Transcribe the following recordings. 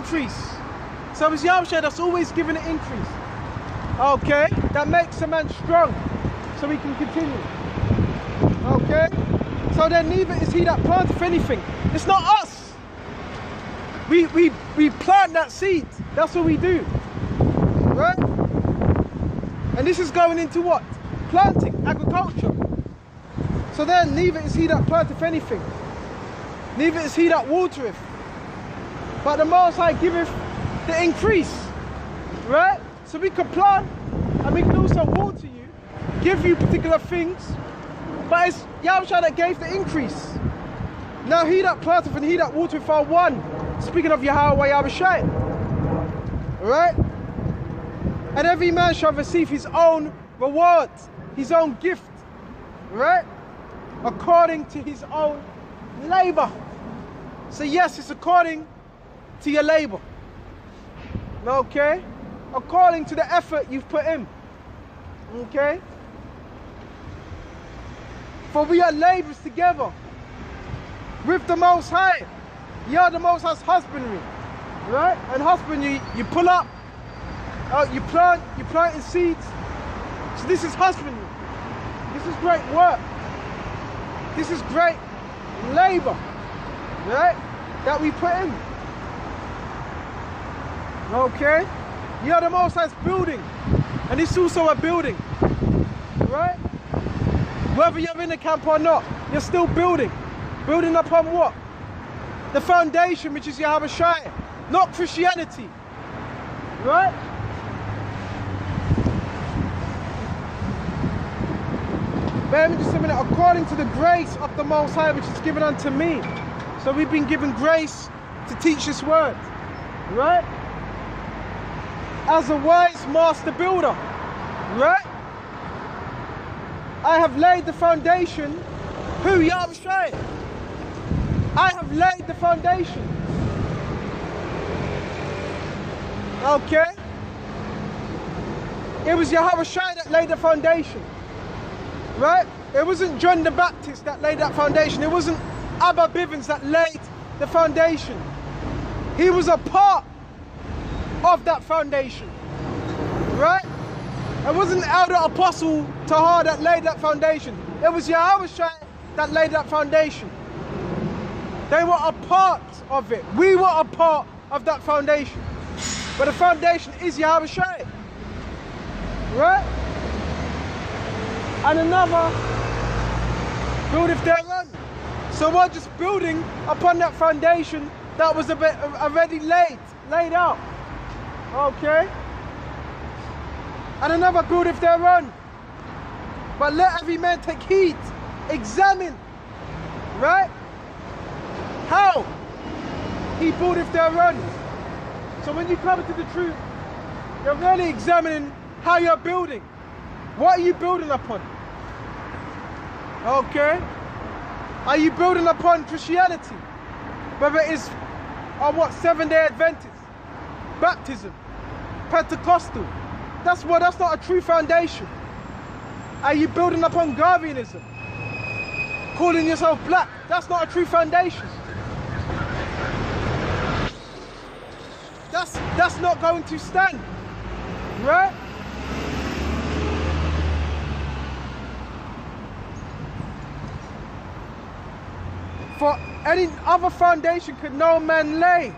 increase. So it's Yahawashi that's always giving the increase. Okay? That makes a man strong. So we can continue. Okay? So then neither is he that planteth anything. It's not us. We plant that seed. That's what we do. Right? And this is going into what? Planting, agriculture. So then neither is he that planteth anything. Neither is he that watereth. But the Most High giveth the increase. Right? So we can plant and we can also water you, give you particular things. But it's Yahawashi that gave the increase. Now he that planteth and he that watereth are one. Speaking of Yahweh Yahawashi. Right? And every man shall receive his own reward, his own gift. Right? According to his own labor. So yes, it's according to your labor. Okay? According to the effort you've put in. Okay? For we are laborers together with the Most High. You are the Most High's husbandry. Right? And husbandry, you pull up, you planting seeds. So this is husbandry. This is great work. This is great labor. Right? That we put in. Okay? You are the Most High's building. And it's also a building. Right? Whether you're in the camp or not, you're still building. Building upon what? The foundation, which is Yahawashi, not Christianity. Right? Bear me just a minute. According to the grace of the Most High, which is given unto me. So we've been given grace to teach this word. Right? As a wise master builder. Right? I have laid the foundation. Who? Yahawashi. I have laid the foundation. Okay? It was Yahawashi that laid the foundation. Right? It wasn't John the Baptist that laid that foundation. It wasn't Abba Bivens that laid the foundation. He was a part of that foundation. Right? It wasn't Elder Apostle Tahar that laid that foundation. It was Yahawashi that laid that foundation. They were a part of it. We were a part of that foundation. But the foundation is Yahawashi. Right? And another buildeth thereon. So we're just building upon that foundation that was already laid out. Okay? And another buildeth thereon. But let every man take heed. Examine. Right? How he buildeth thereon. So when you come to the truth, you're really examining how you're building. What are you building upon? Okay? Are you building upon Christianity? Whether it is on what? Seventh-day Adventist, baptism, Pentecostal. That's not a true foundation. Are you building upon Garveyism? Calling yourself black? That's not a true foundation. That's not going to stand. Right? For any other foundation could no man lay,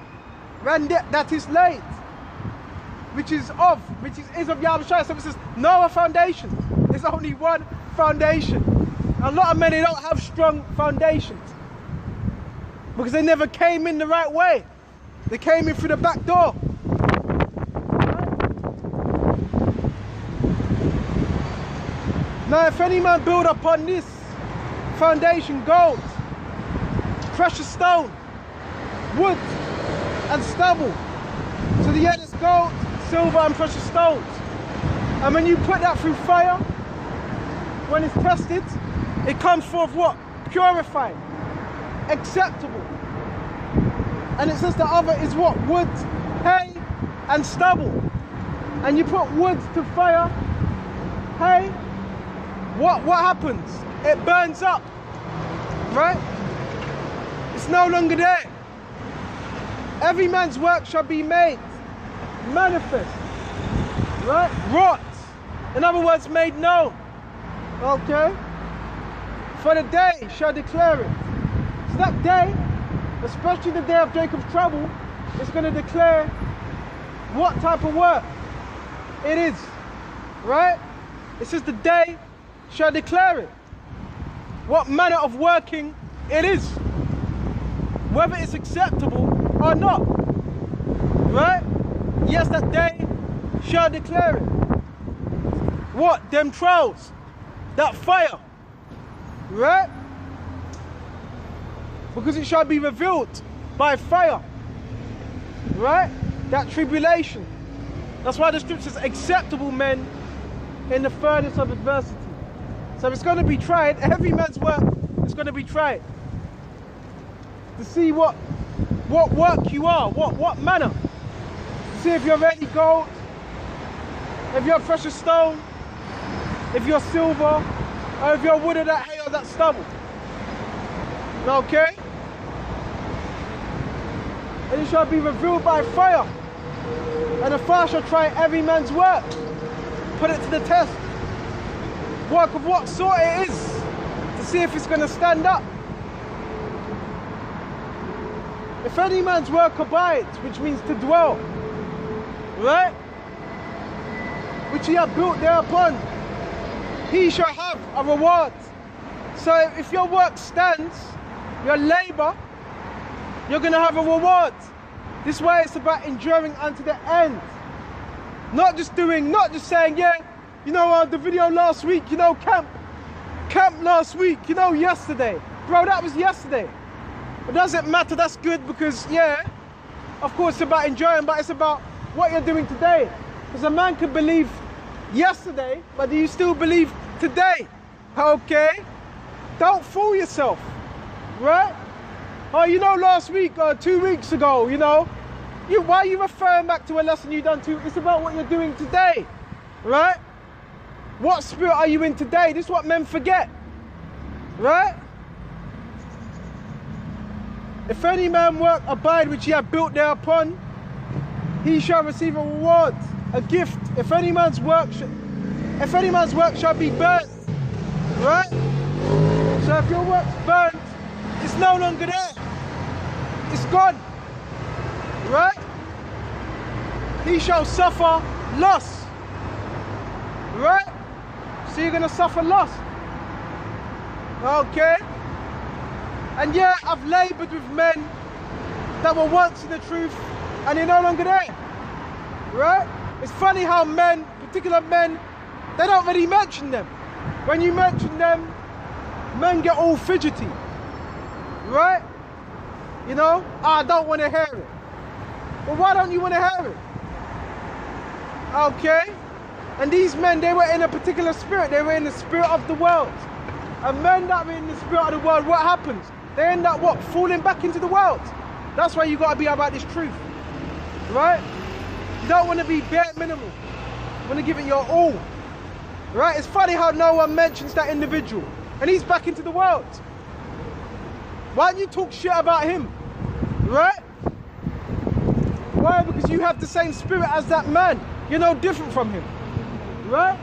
and that is laid, which is of Yahawashi. So it says no other foundation. There's only one foundation. A lot of men, they don't have strong foundations because they never came in the right way. They came in through the back door. Now if any man build upon this foundation gold, precious stone, wood and stubble. So the end is gold, silver and precious stones. And when you put that through fire, when it's tested, it comes forth what? Purified, acceptable. And it says the other is what? Wood, hay and stubble. And you put wood to fire, hay, what happens? It burns up, right? It's no longer there. Every man's work shall be made manifest, right? Wrought. In other words, made known. Okay? For the day shall declare it. So that day, especially the day of Jacob's trouble, is going to declare what type of work it is, right? It says the day shall declare it. What manner of working it is. Whether it's acceptable or not, right? Yes, that day shall declare it. What? Them trials, that fire, right? Because it shall be revealed by fire, right? That tribulation. That's why the scripture says acceptable men in the furnace of adversity. So it's going to be tried. Every man's work is going to be tried to see what work you are, what manner. To see if you're ready gold, if you're precious stone, if you're silver, or if you're wood or that hay or that stubble. Okay? And it shall be revealed by fire. And the fire shall try every man's work. Put it to the test. Work of what sort it is. To see if it's going to stand up. If any man's work abides, which means to dwell, right? Which he hath built thereupon, he shall have a reward. So if your work stands, your labor, you're going to have a reward. This way it's about enduring unto the end. Not just saying, yeah, you know, the video last week, you know, camp last week, you know, yesterday. Bro, that was yesterday. It doesn't matter, that's good because, yeah, of course it's about enjoying, but it's about what you're doing today. Because a man could believe yesterday, but do you still believe today? Okay? Don't fool yourself, right? Oh, you know, last week or 2 weeks ago, you know, why are you referring back to a lesson you done It's about what you're doing today, right? What spirit are you in today? This is what men forget, right? If any man work abide which he hath built thereupon, he shall receive a reward, a gift. If any man's work shall be burnt, right? So if your work's burnt, it's no longer there. It's gone, right? He shall suffer loss, right? So you're gonna suffer loss, okay? And yeah, I've labored with men that were once in the truth and they're no longer there, right? It's funny how men, particular men, they don't really mention them. When you mention them, men get all fidgety, right? You know, I don't want to hear it. Well, why don't you want to hear it? Okay? And these men, they were in a particular spirit. They were in the spirit of the world. And men that were in the spirit of the world, what happens? They end up what? Falling back into the world. That's why you got to be about this truth, right? You don't want to be bare minimal. You want to give it your all, right? It's funny how no one mentions that individual, and he's back into the world. Why don't you talk shit about him, right? Why? Because you have the same spirit as that man. You're no different from him, right?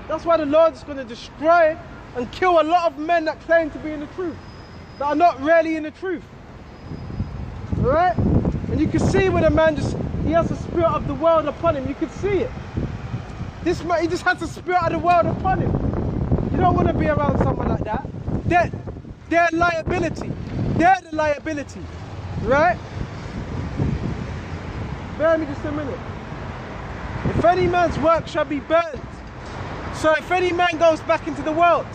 That's why the Lord's going to destroy and kill a lot of men that claim to be in the truth, that are not really in the truth, right? And you can see when a man he has the spirit of the world upon him. You can see it. This man, he just has the spirit of the world upon him. You don't want to be around someone like that. They're liability. They're the liability, right? Bear me just a minute. If any man's work shall be burnt. So if any man goes back into the world,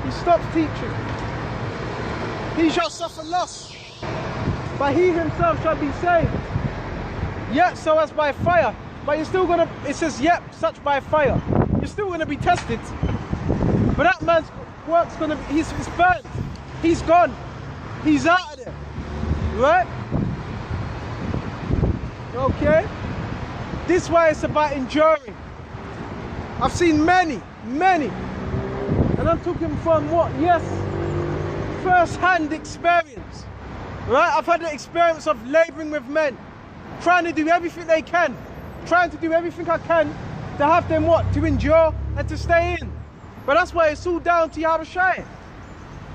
he stops teaching, he shall suffer loss, but he himself shall be saved. Yet so as by fire. But you're still gonna, it says yet such by fire. You're still gonna be tested. But that man's work's gonna be, he's burnt. He's gone. He's out of there. Right? Okay? This way it's about enduring. I've seen many, and I'm talking from what? Yes, first-hand experience. Right? I've had the experience of laboring with men, trying to do everything they can, trying to do everything I can to have them what? To endure and to stay in. But that's why it's all down to Yahawashi.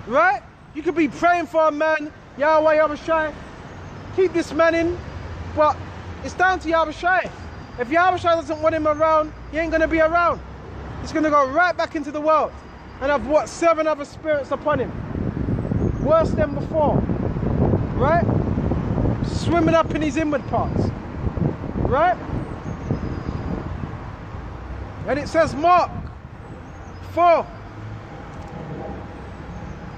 Right? You could be praying for a man, Yahweh, Yahawashi, keep this man in, but it's down to Yahawashi. If Yahawashi doesn't want him around, he ain't going to be around. He's going to go right back into the world and have what? 7 other spirits upon him. Worse than before. Right? Swimming up in his inward parts. Right? And it says Mark 4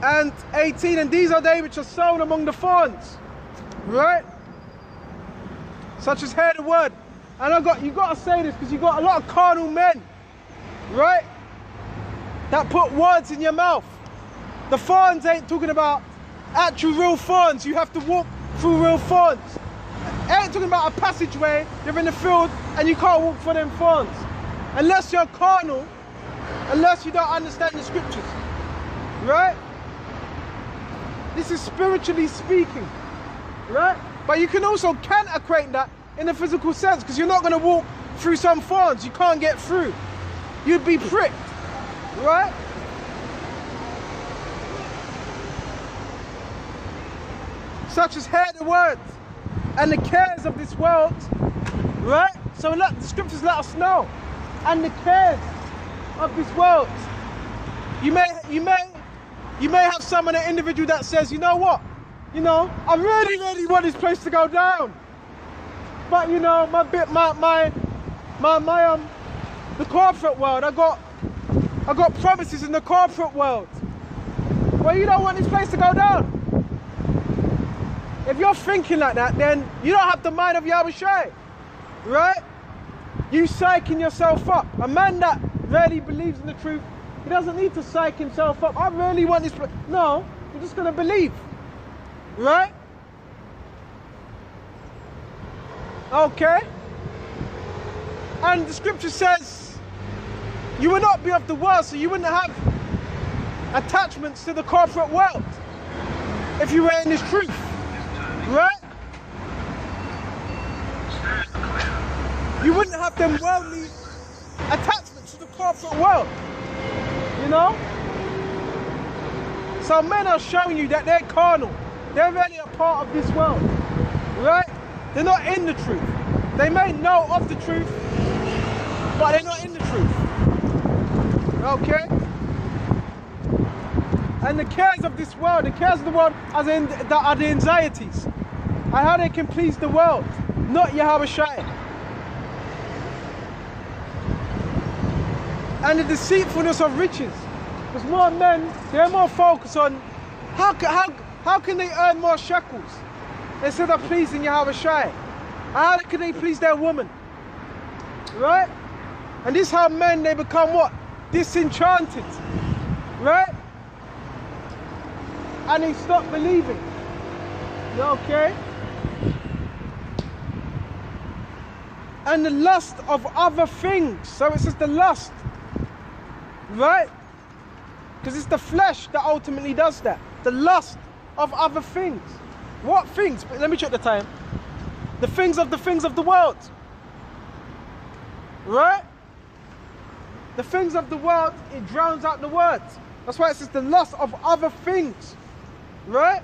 and 18, and these are they which are sown among the thorns. Right? Such as hear the word. And you got to say this because you got a lot of carnal men. Right? That put words in your mouth. The thorns ain't talking about actual real thorns. You have to walk through real thorns. It ain't talking about a passageway, you're in the field and you can't walk for them thorns. Unless you're carnal, unless you don't understand the scriptures. Right? This is spiritually speaking. Right? But you can also equate that in a physical sense, because you're not going to walk through some thorns you can't get through. You'd be pricked. Right? Such as hear the words and the cares of this world. Right? So look, the scriptures let us know. And the cares of this world. You may have some an individual that says, you know what? You know, I really want this place to go down. But you know, the corporate world, I got promises in the corporate world. Well, you don't want this place to go down. If you're thinking like that, then you don't have the mind of Yahawashi. Right? You psyching yourself up. A man that really believes in the truth, he doesn't need to psych himself up. I really want this. No, you're just going to believe. Right? Okay. And the scripture says, you will not be of the world, so you wouldn't have attachments to the corporate world if you were in this truth. Right? You wouldn't have them worldly attachments to the corporate world. You know? So men are showing you that they're carnal. They're really a part of this world. Right? They're not in the truth. They may know of the truth, but they're not in the truth. Okay? And the cares of this world, the cares of the world are the anxieties. And how they can please the world, not Yahawashi. And the deceitfulness of riches. Because more men, they're more focused on how can they earn more shekels instead of pleasing Yahawashi. How can they please their woman? Right? And this is how men, they become what? Disenchanted. Right? And they stop believing. You okay? And the lust of other things. So it says the lust. Right? Because it's the flesh that ultimately does that. The lust of other things. What things? Let me check the time. The things of the world. Right? The things of the world, it drowns out the words. That's why it says the lust of other things. Right?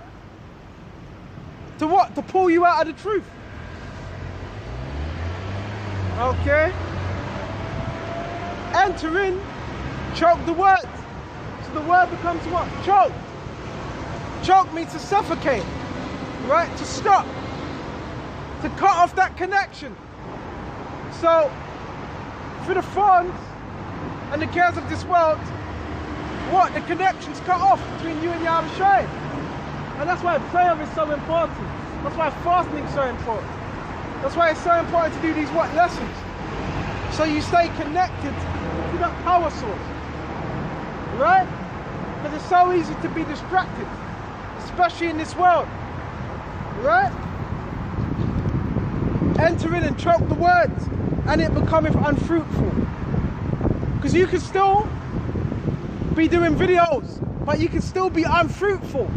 To what? To pull you out of the truth. Okay? Enter in, choke the word. So the word becomes what? Choke. Choke means to suffocate. Right? To stop. To cut off that connection. So, through the thorns and the cares of this world, what? The connection's cut off between you and Yahawashi. And that's why prayer is so important. That's why fasting is so important. That's why it's so important to do these what? Lessons. So you stay connected to that power source. Right? Because it's so easy to be distracted. Especially in this world. Right? Enter in and choke the words. And it becometh unfruitful. Because you can still be doing videos. But you can still be unfruitful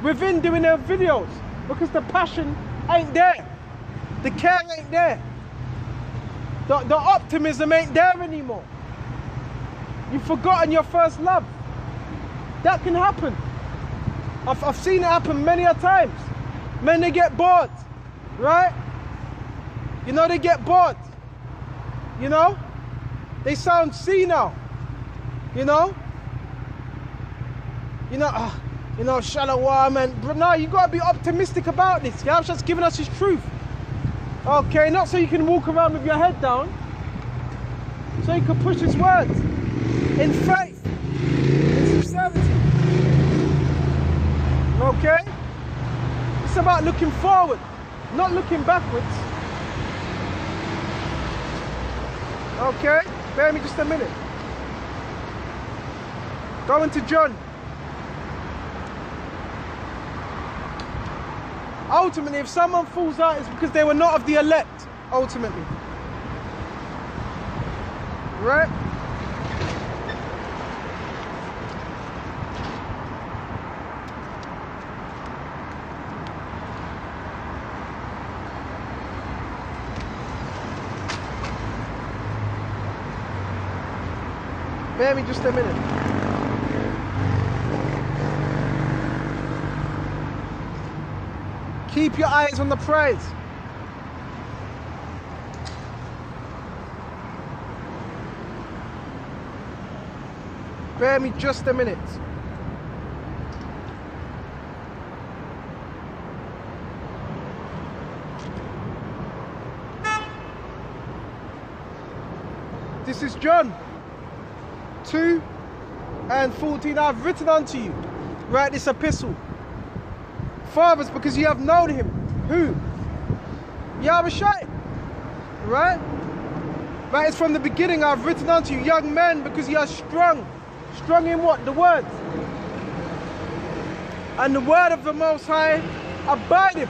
within doing their videos. Because the passion ain't there. The care ain't there. The optimism ain't there anymore. You've forgotten your first love. That can happen. I've seen it happen many a times. Men, they get bored, right? You know, they get bored. You know? They sound senile. You know? Shallow man. But no, you gotta be optimistic about this. Yahweh's just giving us his truth. Okay, not so you can walk around with your head down. So you can push his words in faith, in sincerity. Okay? It's about looking forward, not looking backwards. Okay? Bear me just a minute. Going to John. Ultimately, if someone falls out, it's because they were not of the elect, ultimately. Right? Bear me just a minute. Keep your eyes on the prize. Bear me just a minute. This is John 2 and 14. I've written unto you, write this epistle. Fathers, because you have known him. Who? Yahawashi. Right? That is from the beginning. I've written unto you, young men, because you are strong. Strong in what? The word. And the word of the Most High abideth.